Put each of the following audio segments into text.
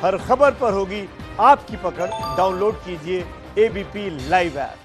हर खबर पर होगी आपकी पकड़। डाउनलोड कीजिए एबीपी लाइव ऐप।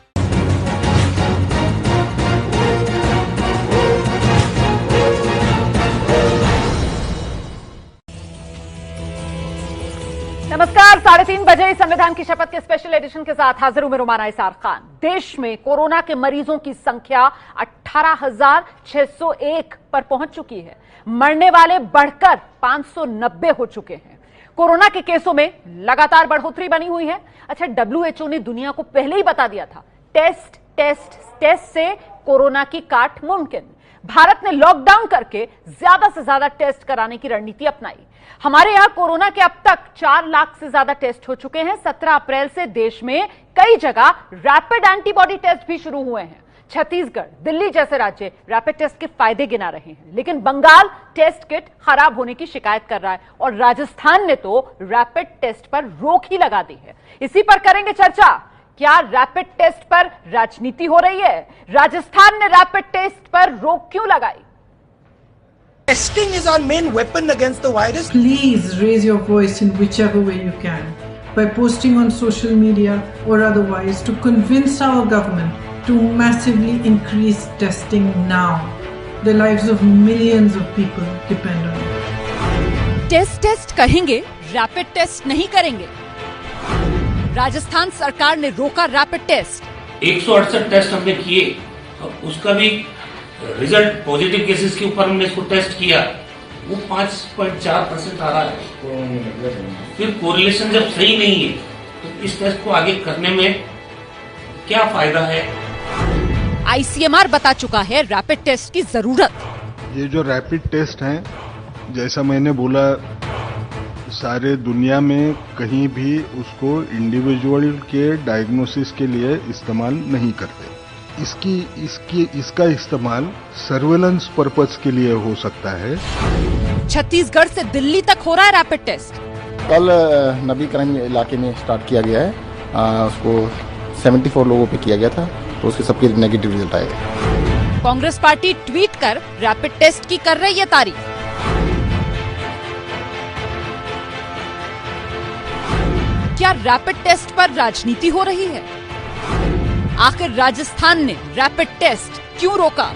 नमस्कार, 3:30 बजे संविधान की शपथ के स्पेशल एडिशन के साथ हाजिर हूं मैं रुमाना इसार खान। देश में कोरोना के मरीजों की संख्या 18,601 पर पहुंच चुकी है। मरने वाले बढ़कर 590 हो चुके हैं। कोरोना के केसों में लगातार बढ़ोतरी बनी हुई है। अच्छा, WHO ने दुनिया को पहले ही बता दिया था, टेस्ट टेस्ट टेस्ट से कोरोना की काट मुमकिन। भारत ने लॉकडाउन करके ज्यादा से ज्यादा टेस्ट कराने की रणनीति अपनाई। हमारे यहां कोरोना के अब तक 4 लाख से ज्यादा टेस्ट हो चुके हैं। 17 अप्रैल से देश में कई जगह रैपिड एंटीबॉडी टेस्ट भी शुरू हुए हैं। छत्तीसगढ़, दिल्ली जैसे राज्य रैपिड टेस्ट के फायदे गिना रहे हैं, लेकिन बंगाल टेस्ट किट खराब होने की शिकायत कर रहा है और राजस्थान ने तो रैपिड टेस्ट पर रोक ही लगा दी है। इसी पर करेंगे चर्चा। क्या रैपिड टेस्ट पर राजनीति हो रही है? राजस्थान ने रैपिड टेस्ट पर रोक क्यों लगाई? Testing is our main weapon against the virus. Please raise your voice in whichever way you can, by posting on social media or otherwise, to convince our government to massively increase testing now. The lives of millions of people depend on it. Test कहेंगे, rapid test नहीं करेंगे। राजस्थान सरकार ने रोका rapid test. 168 test हमने किए, उसका भी रिजल्ट पॉजिटिव केसेस के ऊपर हमने इसको टेस्ट किया, वो 5.4% आ रहा है। फिर कोरिलेशन जब सही नहीं है तो इस टेस्ट को आगे करने में क्या फायदा है? आईसीएमआर बता चुका है रैपिड टेस्ट की जरूरत। ये जो रैपिड टेस्ट हैं, जैसा मैंने बोला, सारे दुनिया में कहीं भी उसको इंडिविजुअल के डायग्नोसिस के लिए इस्तेमाल नहीं करते। इसका इस्तेमाल सर्वेलेंस पर्पस के लिए हो सकता है। छत्तीसगढ़ से दिल्ली तक हो रहा है रैपिड टेस्ट। कल नबी करम इलाके में स्टार्ट किया गया है। उसको 74 लोगों पे किया गया था, तो उसके सबके नेगेटिव रिजल्ट आए। कांग्रेस पार्टी ट्वीट कर रैपिड टेस्ट की कर रही है तारीफ। क्या रैपिड टेस्ट पर राजनीति हो रही है? आखिर राजस्थान ने रैपिड टेस्ट क्यों रोका?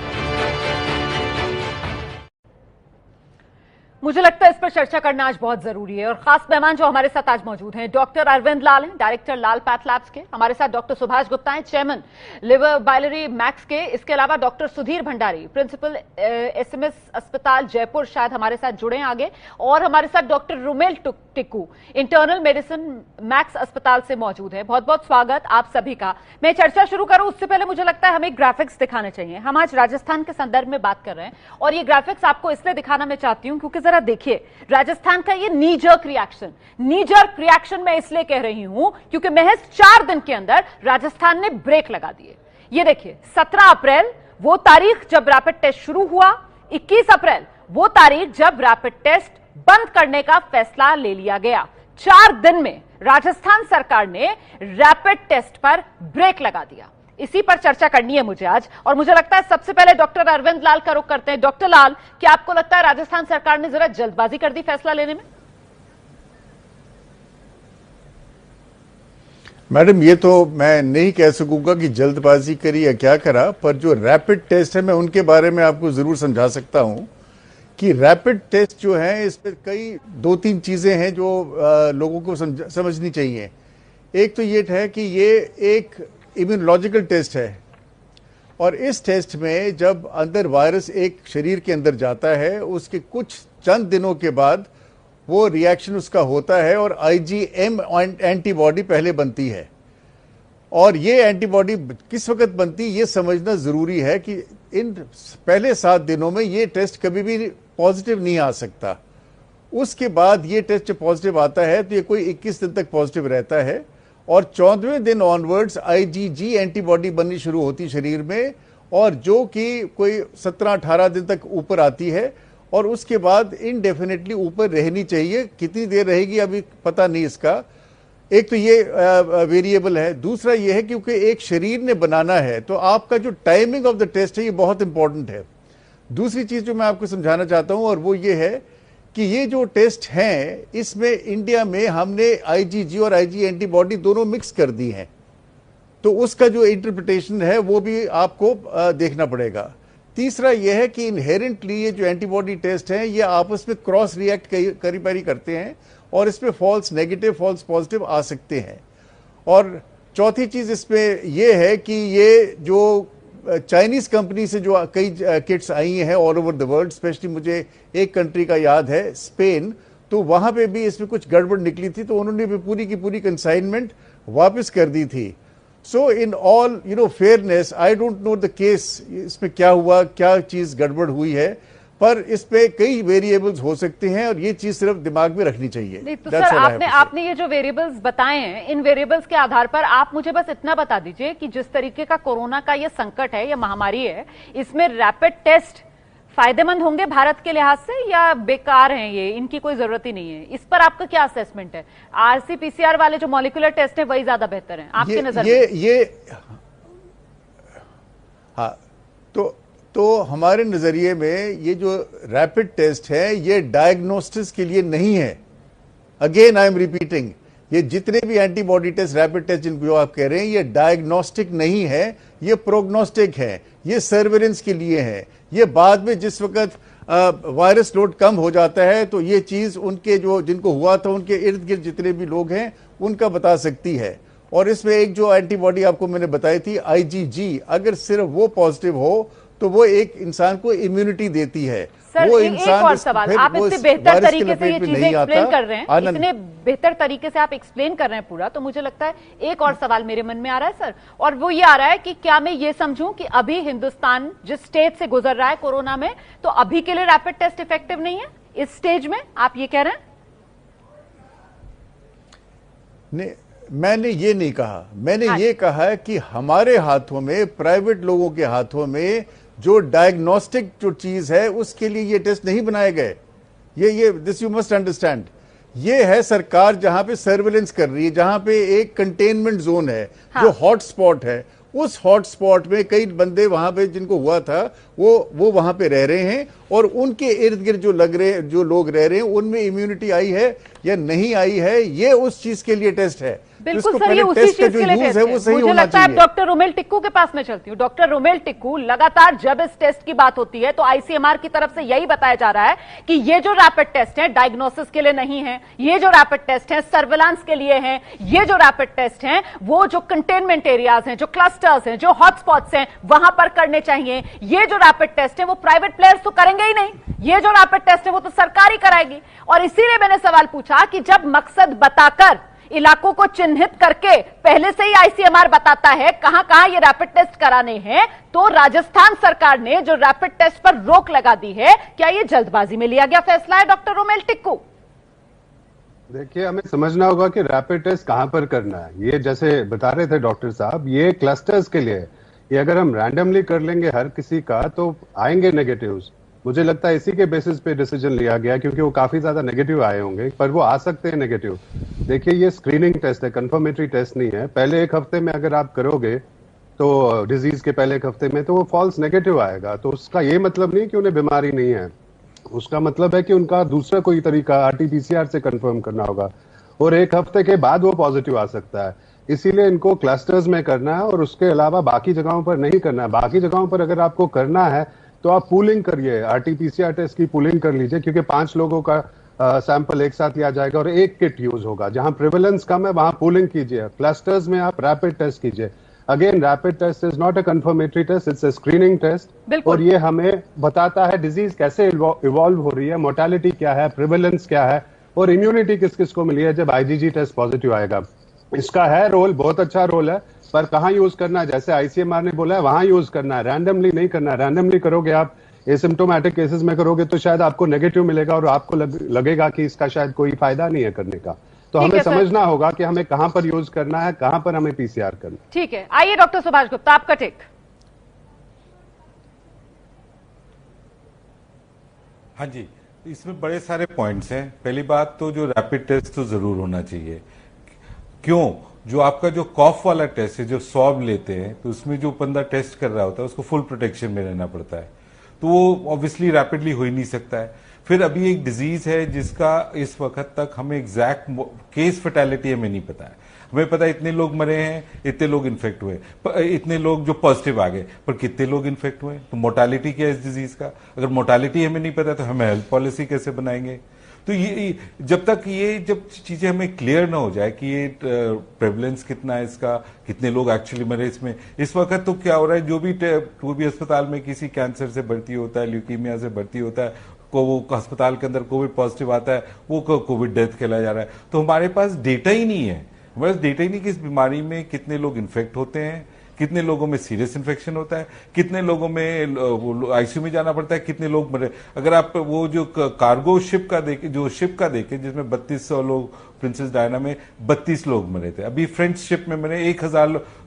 मुझे लगता है इस पर चर्चा करना आज बहुत जरूरी है और खास मेहमान जो हमारे साथ आज मौजूद हैं, डॉक्टर अरविंद लाल हैं, डायरेक्टर लाल पैथ लैब्स के। हमारे साथ डॉक्टर सुभाष गुप्ता हैं, चेयरमैन लिवर बाइलरी मैक्स के। इसके अलावा doctor Sudhir Bhandari, principal SMS अस्पताल जयपुर, शायद हमारे साथ जुड़े हैं आगे। और हमारे साथ doctor Rumel Tikku, internal medicine Max अस्पताल से मौजूद है। बहुत बहुत स्वागत आप सभी का। मैं चर्चा शुरू करूं उससे पहले मुझे लगता है हमें ग्राफिक्स दिखाने चाहिए। हम आज राजस्थान के संदर्भ में बात कर रहे हैं और ये ग्राफिक्स आपको इसलिए दिखाना मैं चाहती हूं क्योंकि जरा देखिए राजस्थान का ये नी जर्क रिएक्शन मैं इसलिए कह रही हूं क्योंकि महज 4 दिन के अंदर राजस्थान ने ब्रेक लगा दिए। ये देखिए, 17 अप्रैल वो तारीख जब रैपिड टेस्ट शुरू हुआ, 21 अप्रैल वो तारीख जब रैपिड टेस्ट बंद करने का फैसला ले लिया गया। 4 दिन में राजस्थान सरकार ने रैपिड टेस्ट पर ब्रेक लगा दिया। इसी पर चर्चा करनी है मुझे आज, और मुझे लगता है सबसे पहले डॉक्टर अरविंद लाल का रुख करते हैं। डॉक्टर लाल, क्या आपको लगता है राजस्थान सरकार ने जरा जल्दबाजी कर दी फैसला लेने में? मैडम, ये तो मैं नहीं कह सकूंगा कि जल्दबाजी करी या क्या करा, पर जो रैपिड टेस्ट है मैं उनके बारे में आपको जरूर समझा सकता हूं कि रैपिड टेस्ट जो है इस पर कई 2-3 चीजें हैं जो लोगों को समझनी चाहिए। एक तो ये है कि ये एक इम्यूनोलॉजिकल टेस्ट है और इस टेस्ट में जब अंदर वायरस एक शरीर के अंदर जाता है, उसके कुछ चंद दिनों के बाद वो रिएक्शन उसका होता है और IgM एंटीबॉडी पहले बनती है। और ये एंटीबॉडी किस वक्त बनती, ये समझना जरूरी है कि इन पहले 7 दिनों में ये टेस्ट कभी भी पॉजिटिव नहीं आ सकता। उसके बाद ये टेस्ट पॉजिटिव आता है तो ये कोई 21 दिन तक पॉजिटिव रहता है और 14वें दिन ऑनवर्ड्स IgG एंटीबॉडी बननी शुरू होती शरीर में, और जो कि कोई 17-18 दिन तक ऊपर आती है और उसके बाद इनडेफिनेटली ऊपर रहनी चाहिए। कितनी देर रहेगी अभी पता नहीं इसका। एक तो ये वेरिएबल है। दूसरा ये है क्योंकि एक शरीर ने बनाना है तो आपका जो टाइमिंग ऑफ द टेस्ट है ये बहुत इंपॉर्टेंट है। दूसरी चीज जो मैं आपको समझाना चाहता हूं और वो ये है कि ये जो टेस्ट हैं इसमें इंडिया में हमने आईजीजी और आईजी एंटीबॉडी दोनों मिक्स कर दी हैं, तो उसका जो इंटरप्रिटेशन है वो भी आपको देखना पड़ेगा। तीसरा यह है कि इनहेरेंटली ये जो एंटीबॉडी टेस्ट हैं ये आपस में क्रॉस रिएक्ट करी पैरी करते हैं और इसमें फॉल्स नेगेटिव फॉल्स पॉजिटिव आ सकते हैं। और चौथी चीज इसमें यह है कि ये जो चाइनीज कंपनी से जो कई किट्स आई हैं all over the world, specially मुझे एक कंट्री का याद है स्पेन, तो वहां पे भी इसमें कुछ गड़बड़ निकली थी, तो उन्होंने भी पूरी की पूरी कंसाइनमेंट वापस कर दी थी। So in all fairness, I don't know the case, इसमें क्या हुआ, क्या चीज गड़बड़ हुई है, पर इस पे कई वेरिएबल्स हो सकते हैं और ये चीज सिर्फ दिमाग में रखनी चाहिए। नहीं तो सर, आपने ये जो वेरिएबल्स बताए हैं, इन वेरिएबल्स के आधार पर आप मुझे बस इतना बता दीजिए कि जिस तरीके का कोरोना का ये संकट है, ये महामारी है, इसमें रैपिड टेस्ट फायदेमंद होंगे भारत के लिहाज से या बेकार हैं, ये इनकी कोई जरूरत ही नहीं है? इस पर आपका क्या असेसमेंट है? आरसीपीसीआर वाले जो मॉलिक्यूलर टेस्ट है वही ज्यादा बेहतर है आपके नजर में? हाँ, तो हमारे नजरिए में ये जो रैपिड टेस्ट है ये डायग्नोस्टिस के लिए नहीं है। अगेन आई एम रिपीटिंग, ये जितने भी एंटीबॉडी टेस्ट, रैपिड टेस्ट जिनको आप कह रहे हैं, ये डायग्नोस्टिक नहीं है, ये प्रोग्नोस्टिक है, ये सर्वेलेंस के लिए है। ये बाद में जिस वक्त वायरस लोड कम हो जाता है तो ये चीज उनके जो जिनको हुआ था उनके इर्द गिर्द जितने भी लोग हैं उनका बता सकती है। और इसमें एक जो एंटीबॉडी आपको मैंने बताई थी आईजीजी, अगर सिर्फ वो पॉजिटिव हो तो वो एक इंसान को इम्यूनिटी देती है। सर, वो एक और सवाल, आप इतने बेहतर तरीके से ये चीजें एक्सप्लेन कर रहे हैं, इतने बेहतर तरीके से आप एक्सप्लेन कर रहे हैं पूरा, तो मुझे लगता है एक और सवाल मेरे मन में आ रहा है सर, और वो ये आ रहा है कि क्या मैं ये समझूं कि अभी हिंदुस्तान जिस स्टेज से गुजर रहा है कोरोना में, तो अभी के लिए रैपिड टेस्ट इफेक्टिव नहीं है इस स्टेज में, आप ये कह रहे हैं? नहीं, मैंने ये नहीं कहा। मैंने ये कहा है कि हमारे हाथों में, प्राइवेट लोगों के हाथों में जो डायग्नोस्टिक जो चीज है उसके लिए ये टेस्ट नहीं बनाए गए। ये दिस यू मस्ट अंडरस्टैंड। ये है सरकार जहां पे सर्वेलेंस कर रही है, जहां पे एक कंटेनमेंट जोन है, जो हॉट स्पॉट है, उस हॉट स्पॉट में कई बंदे वहां पे जिनको हुआ था वो वहां पे रह रहे हैं और उनके इर्द गिर्द जो लोग रह रहे हैं उनमें इम्यूनिटी आई है या नहीं आई है, ये उस चीज के लिए टेस्ट है। बिल्कुल सर, ये उसी चीज के लिए टेस्ट है। मुझे लगता है डॉक्टर रोमेल टिक्कू के पास मैं चलती हूँ। डॉक्टर रोमेल टिक्कू, लगातार जब इस टेस्ट की बात होती है तो आईसीएमआर की तरफ से यही बताया जा रहा है कि ये जो रैपिड टेस्ट है डायग्नोसिस के लिए नहीं है, ये जो रैपिड टेस्ट है सर्विलांस के लिए है, ये जो रैपिड टेस्ट है वो जो कंटेनमेंट एरियाज हैं, जो क्लस्टर्स हैं, जो हॉटस्पॉट्स हैं, वहां पर करने चाहिए। ये जो रैपिड टेस्ट है वो प्राइवेट प्लेयर्स तो करेंगे ही नहीं, ये जो रैपिड टेस्ट है वो तो सरकार ही कराएगी। और इसीलिए मैंने सवाल पूछा कि जब मकसद बताकर, इलाकों को चिन्हित करके पहले से ही आईसीएमआर बताता है कहां कहां ये रैपिड टेस्ट कराने हैं, तो राजस्थान सरकार ने जो रैपिड टेस्ट पर रोक लगा दी है, क्या ये जल्दबाजी में लिया गया फैसला है डॉक्टर रोमेल टिक्कू? देखिए, हमें समझना होगा कि रैपिड टेस्ट कहां पर करना है। ये जैसे बता रहे थे डॉक्टर साहब, ये क्लस्टर्स के लिए, ये अगर हम रैंडमली कर लेंगे हर किसी का तो आएंगे नेगेटिव्स। मुझे लगता है इसी के बेसिस पे डिसीजन लिया गया, क्योंकि वो काफी ज्यादा नेगेटिव आए होंगे, पर वो आ सकते हैं नेगेटिव। देखिए, ये स्क्रीनिंग टेस्ट है, कंफर्मेटरी टेस्ट नहीं है। पहले एक हफ्ते में अगर आप करोगे तो डिजीज के पहले एक हफ्ते में, तो वो फॉल्स नेगेटिव आएगा। तो उसका ये मतलब नहीं कि उन्हें बीमारी नहीं है, उसका मतलब है कि उनका दूसरा कोई तरीका आरटीपीसीआर से कंफर्म करना होगा, और एक हफ्ते के बाद वो पॉजिटिव आ सकता है। इसीलिए इनको क्लस्टर्स में करना है और उसके अलावा बाकी जगहों पर नहीं करना है। बाकी जगहों पर अगर आपको करना है तो आप पूलिंग करिए, आरटीपीसीआर टेस्ट की पूलिंग कर लीजिए, क्योंकि 5 लोगों का सैंपल एक साथ लिया जाएगा और एक किट यूज होगा। जहां प्रिवेलेंस कम है वहां पूलिंग कीजिए, क्लस्टर्स में आप रैपिड टेस्ट कीजिए। Again, rapid test is not a confirmatory test, it's a screening test, और ये हमें बताता है डिजीज कैसे इवॉल्व हो रही है, मोर्टेलिटी क्या है, प्रिवेलेंस क्या है, और इम्यूनिटी किस किस को मिली है जब आईजीजी टेस्ट पॉजिटिव आएगा। इसका है रोल, बहुत अच्छा रोल है, पर कहां यूज करना है, जैसे आईसीएमआर ने बोला है वहां यूज करना है, रैंडमली नहीं करना है। रैंडमली करोगे आप, एसिम्प्टोमेटिक केसेस में करोगे तो शायद आपको नेगेटिव मिलेगा और आपको लगेगा कि इसका शायद कोई फायदा नहीं है करने का। तो हमें समझना होगा कि हमें कहां पर यूज करना है, कहां पर हमें पीसीआर करना। ठीक है, आइए डॉक्टर सुभाष गुप्ता, आपका टेक। हाँ जी, इसमें बड़े सारे पॉइंट्स हैं। पहली बात तो जो रैपिड टेस्ट तो जरूर होना चाहिए। क्यों? जो आपका जो कॉफ वाला टेस्ट है, जो स्वैब लेते हैं, तो उसमें जो बंदा टेस्ट कर रहा होता है उसको फुल प्रोटेक्शन में रहना पड़ता है, तो वो ऑब्वियसली रैपिडली हो ही नहीं सकता है। फिर अभी एक डिजीज है जिसका इस वक्त तक हमें एग्जैक्ट केस फैटेलिटी हमें नहीं पता है। हमें पता है इतने लोग मरे हैं, इतने लोग इन्फेक्ट हुए, इतने लोग जो पॉजिटिव आ गए, पर कितने लोग इन्फेक्ट हुए, तो मोर्टालिटी क्या है इस डिजीज का? अगर मोर्टालिटी हमें नहीं पता तो हम हेल्थ पॉलिसी कैसे बनाएंगे? तो ये जब तक जब चीजें हमें क्लियर ना हो जाए कि ये प्रेवलेंस कितना है इसका, कितने लोग एक्चुअली मरे इसमें। इस वक्त तो क्या हो रहा है, जो भी अस्पताल में किसी कैंसर से भर्ती होता है, ल्यूकीमिया से भर्ती होता है, को वो अस्पताल के अंदर कोविड पॉजिटिव आता है, वो कोविड डेथ कहलाया जा रहा है। तो हमारे पास डेटा ही नहीं है, हमारे पास डेटा ही नहीं कि इस बीमारी में कितने लोग इन्फेक्ट होते हैं, कितने लोगों में सीरियस इन्फेक्शन होता है, कितने लोगों में आईसीयू में जाना पड़ता है, कितने लोग मरे। अगर आप वो जो कार्गो शिप का देखे जिसमें 3200 लोग, प्रिंसेस डायना में 32 लोग मरे थे। अभी फ्रेंच शिप में मरे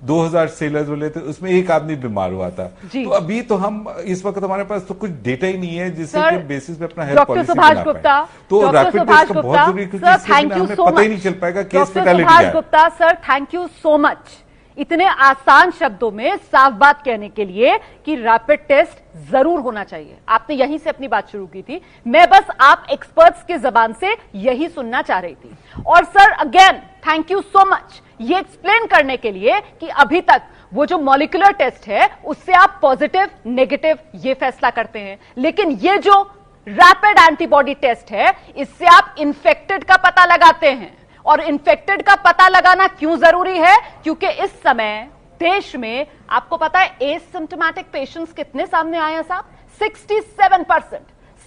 2000 सेलर्स बोले थे, उसमें एक आदमी बीमार हुआ था। तो अभी तो हम इस वक्त हमारे पास तो कुछ डेटा ही नहीं है जिसके बेसिस पे अपना हेल्थ पॉलिसी बना पाए। तो रैपिड टेस्ट का बहुत जरूरी, क्योंकि हमें पता ही नहीं चल पाएगा केस फैटेलिटी क्या है। Gupta sir, thank you so much इतने आसान शब्दों में साफ बात कहने के लिए कि रैपिड टेस्ट जरूर होना चाहिए। आपने यहीं से अपनी बात शुरू की थी, मैं बस आप एक्सपर्ट्स की जबान से यही सुनना चाह रही थी। और sir again thank you so much ये एक्सप्लेन करने के लिए कि अभी तक वो जो मॉलिक्यूलर टेस्ट है उससे आप पॉजिटिव नेगेटिव ये फैसला करते हैं, लेकिन ये जो रैपिड एंटीबॉडी टेस्ट है इससे आप इन्फेक्टेड का पता लगाते हैं। और इन्फेक्टेड का पता लगाना क्यों जरूरी है? क्योंकि इस समय देश में आपको पता है एसिम्प्टोमेटिक पेशेंट्स कितने सामने आए हैं साहब? 67%,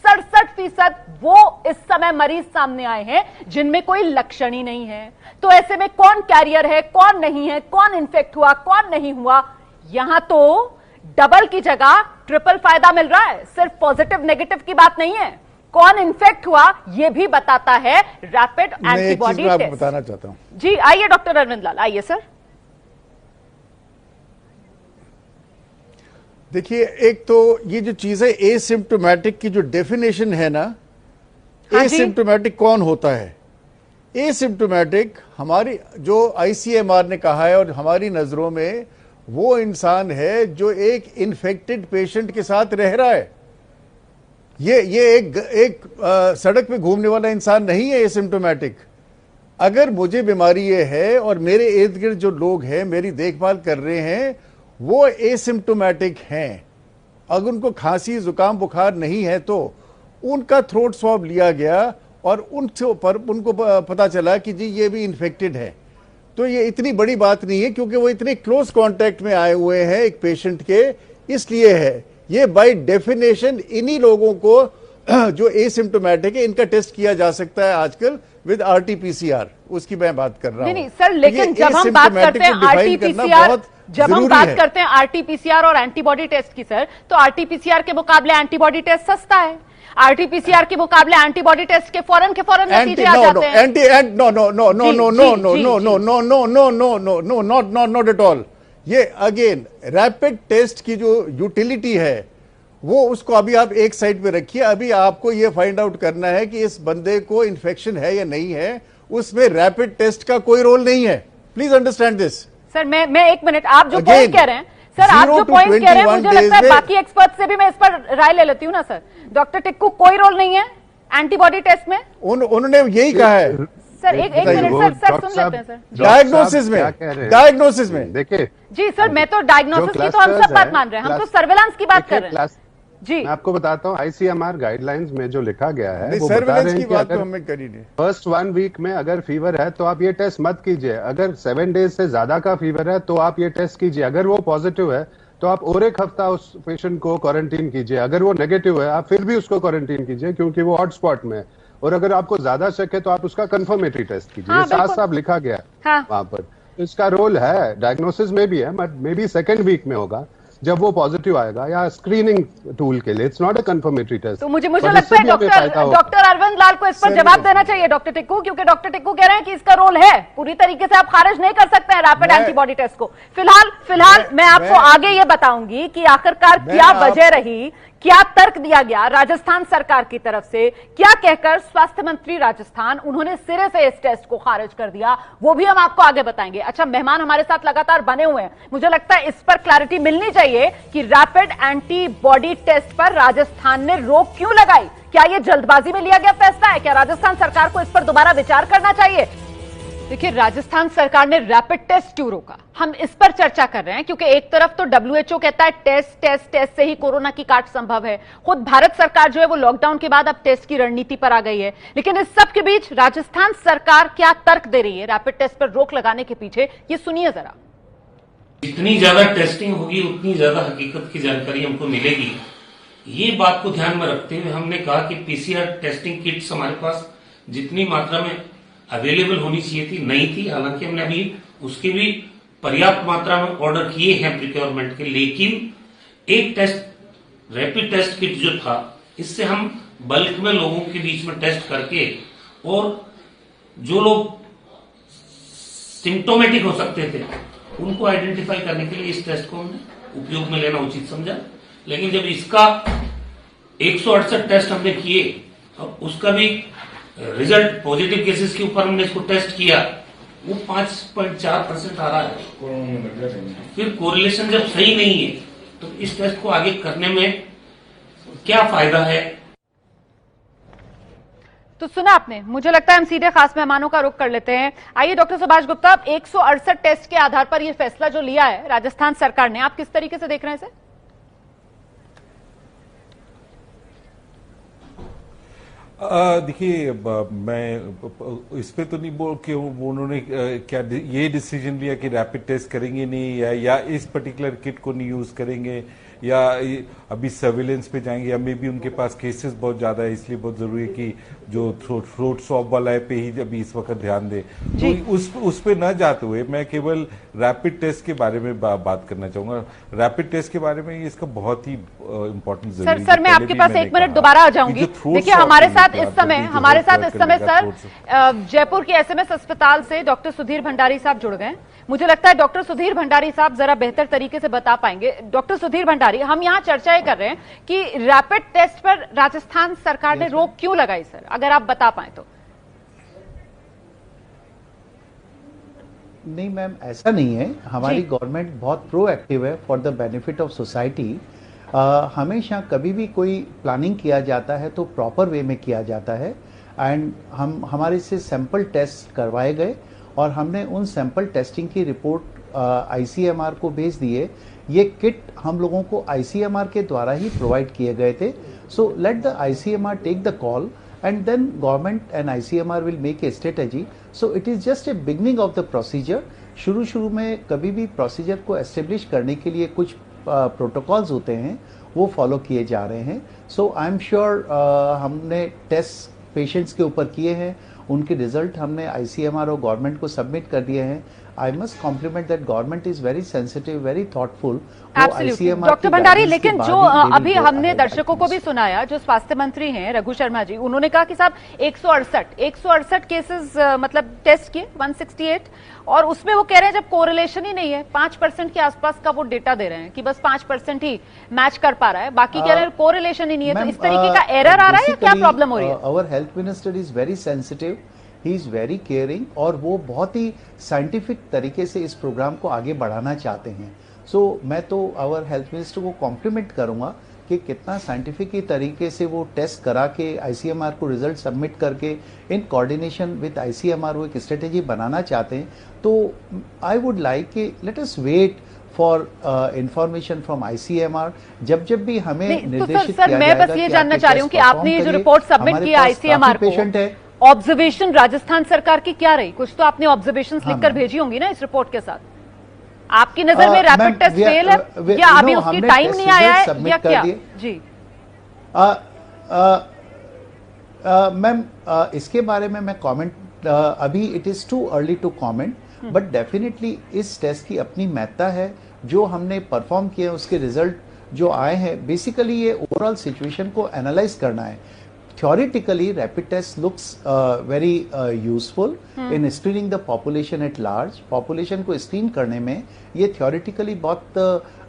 67% वो इस समय मरीज सामने आए हैं जिनमें कोई लक्षण ही नहीं है। तो ऐसे में कौन कैरियर है, कौन नहीं है, कौन इन्फेक्ट हुआ, कौन नहीं हुआ, यहां तो डबल की जगह ट्रिपल फायदा मिल रहा है। सिर्फ पॉजिटिव नेगेटिव की बात नहीं है, कौन इन्फेक्ट हुआ यह भी बताता है रैपिड एंटीबॉडी टेस्ट। मैं बताना चाहता हूं जी, आइए डॉक्टर अरविंद लाल, आइए सर। देखिए, एक तो ये जो चीज है एसिम्प्टोमेटिक की जो डेफिनेशन है ना, एसिम्प्टोमेटिक कौन होता है? एसिम्प्टोमेटिक हमारी जो आईसीएमआर ने कहा है और हमारी नजरों में वो इंसान है जो एक इन्फेक्टेड पेशेंट के साथ रह रहा है। ये एक सड़क पे घूमने वाला इंसान नहीं है एसिम्प्टोमेटिक। अगर मुझे बीमारी ये है और मेरे इर्द गिर्द जो लोग हैं मेरी देखभाल कर रहे हैं वो एसिम्प्टोमेटिक हैं, अगर उनको खांसी जुकाम बुखार नहीं है तो उनका थ्रोट स्वैब लिया गया और उनको पता चला कि जी ये भी इन्फेक्टेड है, तो ये इतनी बड़ी बात नहीं है क्योंकि वो इतने क्लोज कांटेक्ट में आए हुए हैं एक पेशेंट के, इसलिए है। ये बाय डेफिनेशन इन्हीं लोगों को जो एसिम्प्टोमेटिक है इनका टेस्ट किया जा सकता है आजकल विद आरटीपीसीआर, उसकी मैं बात कर रहा हूं। नहीं सर, लेकिन जब हम बात करते हैं आरटीपीसीआर, जब हम बात करते हैं आरटीपीसीआर और एंटीबॉडी टेस्ट की सर, तो आरटीपीसीआर के मुकाबले एंटीबॉडी टेस्ट सस्ता है। आरटीपीसीआर के मुकाबले एंटीबॉडी टेस्ट के फौरन नतीजे आ जाते हैं। Not at all. ये अगेन रैपिड टेस्ट की जो यूटिलिटी है वो उसको अभी आप एक साइड पे रखिए। अभी आपको ये फाइंड आउट करना है कि इस बंदे को इन्फेक्शन है या नहीं है, उसमें रैपिड टेस्ट का कोई रोल नहीं है। Please understand this. सर मैं एक मिनट, आप जो पॉइंट कह रहे हैं सर, आप जो पॉइंट कह रहे हैं मुझे लगता है बाकी एक्सपर्ट से भी मैं इस पर राय ले लेती हूँ ना सर। डॉक्टर टिक्कू, कोई रोल नहीं है एंटीबॉडी टेस्ट में? उन्होंने यही कहा है सर। एक मिनट सर सुन लेते हैं सर। डायग्नोसिस में देखिए जी सर, मैं तो डायग्नोसिस की तो हम सब बात मान रहे हैं, हम तो सर्वेलेंस की बात कर रहे हैं जी। मैं आपको बताता हूँ आईसीएमआर गाइडलाइंस में जो लिखा गया है वो बता रहे हैं कि अगर फर्स्ट 1 वीक में अगर फीवर है तो आप ये टेस्ट मत कीजिए, अगर 7 डेज से ज्यादा का फीवर है तो आप ये टेस्ट कीजिए, अगर वो पॉजिटिव है तो आप और एक हफ्ता उस पेशेंट को क्वारंटीन कीजिए, अगर वो नेगेटिव है आप फिर भी उसको क्वारंटीन कीजिए क्योंकि वो हॉटस्पॉट में है, और अगर आपको ज्यादा शक है तो आप उसका कंफर्मेटरी टेस्ट कीजिए। साफ साफ लिखा गया वहां पर। इसका रोल है, डायग्नोसिस में भी है, मे बी 2nd वीक में होगा जब वो पॉजिटिव आएगा, या स्क्रीनिंग टूल के लिए। It's not a confirmatory test. तो मुझे लगता है डॉक्टर अरविंद लाल को इस पर जवाब देना चाहिए डॉक्टर टिक्कू, क्योंकि डॉक्टर टिक्कू कह रहे हैं कि इसका रोल है, पूरी तरीके से आप खारिज नहीं कर सकते हैं रैपिड एंटीबॉडी टेस्ट को। फिलहाल मैं आपको आगे ये बताऊंगी कि आखिरकार क्या वजह रही क्या तर्क दिया गया राजस्थान सरकार की तरफ से, क्या कहकर स्वास्थ्य मंत्री राजस्थान उन्होंने सिरे से इस टेस्ट को खारिज कर दिया, वो भी हम आपको आगे बताएंगे। अच्छा, मेहमान हमारे साथ लगातार बने हुए हैं, मुझे लगता है इस पर क्लैरिटी मिलनी चाहिए कि रैपिड एंटीबॉडी टेस्ट पर राजस्थान ने रोक क्यों लगाई। क्या यह जल्दबाजी में लिया गया फैसला है? क्या राजस्थान सरकार को इस पर दोबारा विचार करना चाहिए? देखिए, राजस्थान सरकार ने रैपिड टेस्ट क्यों रोका, हम इस पर चर्चा कर रहे हैं, क्योंकि एक तरफ तो WHO कहता है टेस्ट टेस्ट टेस्ट से ही कोरोना की काट संभव है। खुद भारत सरकार जो है वो लॉकडाउन के बाद अब टेस्ट की रणनीति पर आ गई है। लेकिन इस सब के बीच राजस्थान सरकार क्या तर्क दे रही है रैपिड टेस्ट पर रोक लगाने के पीछे, ये सुनिए जरा। जितनी ज्यादा टेस्टिंग होगी उतनी ज्यादा हकीकत की जानकारी हमको मिलेगी। ये बात को ध्यान में रखते हुए हमने कहा कि PCR टेस्टिंग किट्स हमारे पास जितनी मात्रा में अवेलेबल होनी चाहिए थी नहीं थी। हालांकि हमने अभी उसके भी पर्याप्त मात्रा में ऑर्डर किए हैं प्रिक्योरमेंट के, लेकिन एक टेस्ट रैपिड टेस्ट किट जो था, इससे हम बल्क में लोगों के बीच में टेस्ट करके और जो लोग सिम्टोमेटिक हो सकते थे उनको आइडेंटिफाई करने के लिए इस टेस्ट को हमने उपयोग में लेना उचित समझा। लेकिन जब इसका 168 टेस्ट हमने किए, अब उसका भी रिजल्ट पॉजिटिव केसेस के ऊपर हमने इसको टेस्ट किया, वो 5.4% आ रहा है। फिर कोरिलेशन जब सही नहीं है तो इस टेस्ट को आगे करने में क्या फायदा है? तो सुना आपने, मुझे लगता है हम सीधे खास मेहमानों का रुख कर लेते हैं। आइए डॉक्टर सुभाष गुप्ता, 168 टेस्ट के आधार पर यह फैसला जो लिया है राजस्थान सरकार ने, आप किस तरीके से देख रहे हैं इसे? देखिए, मैं इस पे तो नहीं बोल के उन्होंने क्या ये डिसीजन लिया कि रैपिड टेस्ट करेंगे नहीं या इस पर्टिकुलर किट को नहीं यूज करेंगे या अभी सर्विलेंस पे जाएंगे, या मे भी उनके पास केसेस बहुत ज्यादा है इसलिए बहुत जरूरी है कि जो थ्रोट स्वैब वाला है पे ही अभी इस वक्त ध्यान दे। तो उस पे न जाते हुए मैं केवल रैपिड टेस्ट के बारे में बात करना चाहूंगा। रैपिड टेस्ट के बारे में इसका बहुत ही इम्पोर्टेंट जरूरी है। सर मैं आपके पास एक मिनट दोबारा आ जाऊंगी। देखिए, हमारे साथ इस समय सर जयपुर के SMS अस्पताल से डॉक्टर सुधीर भंडारी साहब जुड़ गए। मुझे लगता है डॉक्टर सुधीर भंडारी साहब जरा बेहतर तरीके से बता पाएंगे। डॉक्टर सुधीर भंडारी, हम यहाँ चर्चा कर रहे हैं कि रैपिड टेस्ट पर राजस्थान सरकार ने रोक क्यों लगाई सर, अगर आप बता पाए तो। नहीं मैम, ऐसा नहीं है। हमारी गवर्नमेंट बहुत प्रोएक्टिव है for the benefit of society. हमेशा कभी भी कोई प्लानिंग किया जाता है तो प्रॉपर वे में किया जाता है। एंड हमारे से सैंपल टेस्ट करवाए गए और हमने उन सैंपल टेस्टिंग की रिपोर्ट ICMR को भेज दिए। ये किट हम लोगों को ICMR के द्वारा ही प्रोवाइड किए गए थे। So let the ICMR take the call and then government and ICMR will make a strategy. So it is just a beginning of the procedure. शुरू में कभी भी प्रोसीजर को एस्टेब्लिश करने के लिए कुछ प्रोटोकॉल्स होते हैं, वो फॉलो किए जा रहे हैं। सो आई एम श्योर हमने टेस्ट पेशेंट्स के ऊपर किए हैं, उनके रिजल्ट हमने ICMR और गवर्नमेंट को सबमिट कर दिए हैं। I must compliment that government is very sensitive, very thoughtful. Doctor Bhandari, लेकिन जो अभी हमने दर्शकों को भी सुनाया, जो स्वास्थ्य मंत्री हैं रघु शर्मा जी, उन्होंने कहा कि साहब 168 केसेस मतलब टेस्ट किए 168, और उसमें वो कह रहे हैं जब कोरिलेशन ही नहीं है, 5% के आसपास का वो डेटा दे रहे हैं कि बस 5% ही मैच कर पा रहा है, बाकी कह रहे हैं कोरिलेशन ही नहीं है। तो इस तरीके का एरर आ रहा है या क्या प्रॉब्लम हो रही है? Our health minister is very sensitive, he is very caring, और वो बहुत ही साइंटिफिक तरीके से इस प्रोग्राम को आगे बढ़ाना चाहते हैं। सो मैं तो आवर हेल्थ मिनिस्टर को कॉम्प्लीमेंट करूंगा कि कितना साइंटिफिक तरीके से वो टेस्ट करा के ICMR को रिजल्ट सबमिट करके इन कोऑर्डिनेशन विद ICMR वो एक स्ट्रेटेजी बनाना चाहते हैं। तो आई वुड लाइक कि let us wait for information from ICMR। जब भी हमें निर्देशित किया जाएगा, मैं बस ये जानना चाह रही हूँ कि आपने ये जो रिपोर्ट सबमिट किया ICMR को, ऑब्जर्वेशन राजस्थान सरकार की क्या रही? कुछ तो आपने ऑब्जर्वेशन लिखकर भेजी होंगी ना इस रिपोर्ट के साथ। आपकी नजर में रैपिड टेस्ट फेल है या अभी उसकी टाइम नहीं आया है या क्या? जी मैम, इसके बारे में मैं कमेंट अभी it is too early to comment, but definitely इस टेस्ट की अपनी महत्ता है। जो हमने परफॉर्म किए उसके रिजल्ट जो आए हैं, बेसिकली ये ओवरऑल सिचुएशन को एनालाइज करना है। Theoretically, rapid test looks very useful in screening the population at large. Population को screen करने में ये theoretically बहुत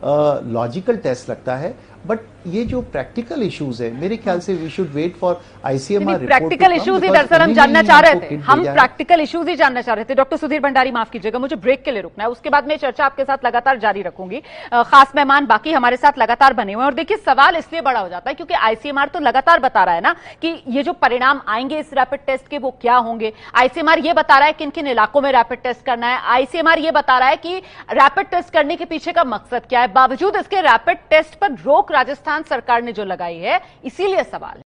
लॉजिकल टेस्ट लगता है। बट ये जो प्रैक्टिकल इश्यूज है, मेरे ख्याल से we should wait for ICMR report. Practical issues ही दरअसल हम जानना चाह रहे थे, हम प्रैक्टिकल इश्यूज ही जानना चाह रहे थे। डॉक्टर सुधीर भंडारी, माफ कीजिएगा, मुझे ब्रेक के लिए रुकना है, उसके बाद मैं चर्चा आपके साथ लगातार जारी रखूंगी। खास मेहमान बाकी हमारे साथ लगातार बने हुए हैं। और देखिए, सवाल इसलिए बड़ा हो जाता है क्योंकि आईसीएमआर तो लगातार बता रहा है ना कि ये जो परिणाम आएंगे इस रैपिड टेस्ट के वो क्या होंगे। आईसीएमआर ये बता रहा है किन किन इलाकों में रैपिड टेस्ट करना है। आईसीएमआर ये बता रहा है कि रैपिड टेस्ट करने के पीछे का मकसद क्या है। बावजूद इसके रैपिड टेस्ट पर रोक राजस्थान सरकार ने जो लगाई है, इसीलिए सवाल है।